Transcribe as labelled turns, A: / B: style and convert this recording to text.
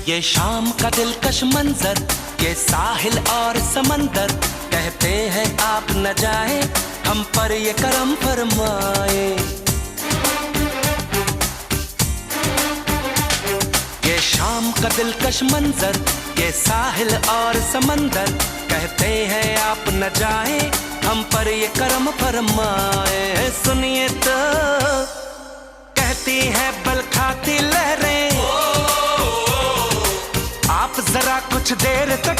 A: ये शाम का दिलकश मंजर, ये साहिल और समंदर, कहते हैं आप न जाएं, हम पर ये करम फरमाए। ये शाम का दिलकश मंजर, ये साहिल और समंदर, कहते हैं आप न जाएं, हम पर ये करम फरमाए। सुनिए तो कहती हैं बल खाती लहरें, आप जरा कुछ देर तक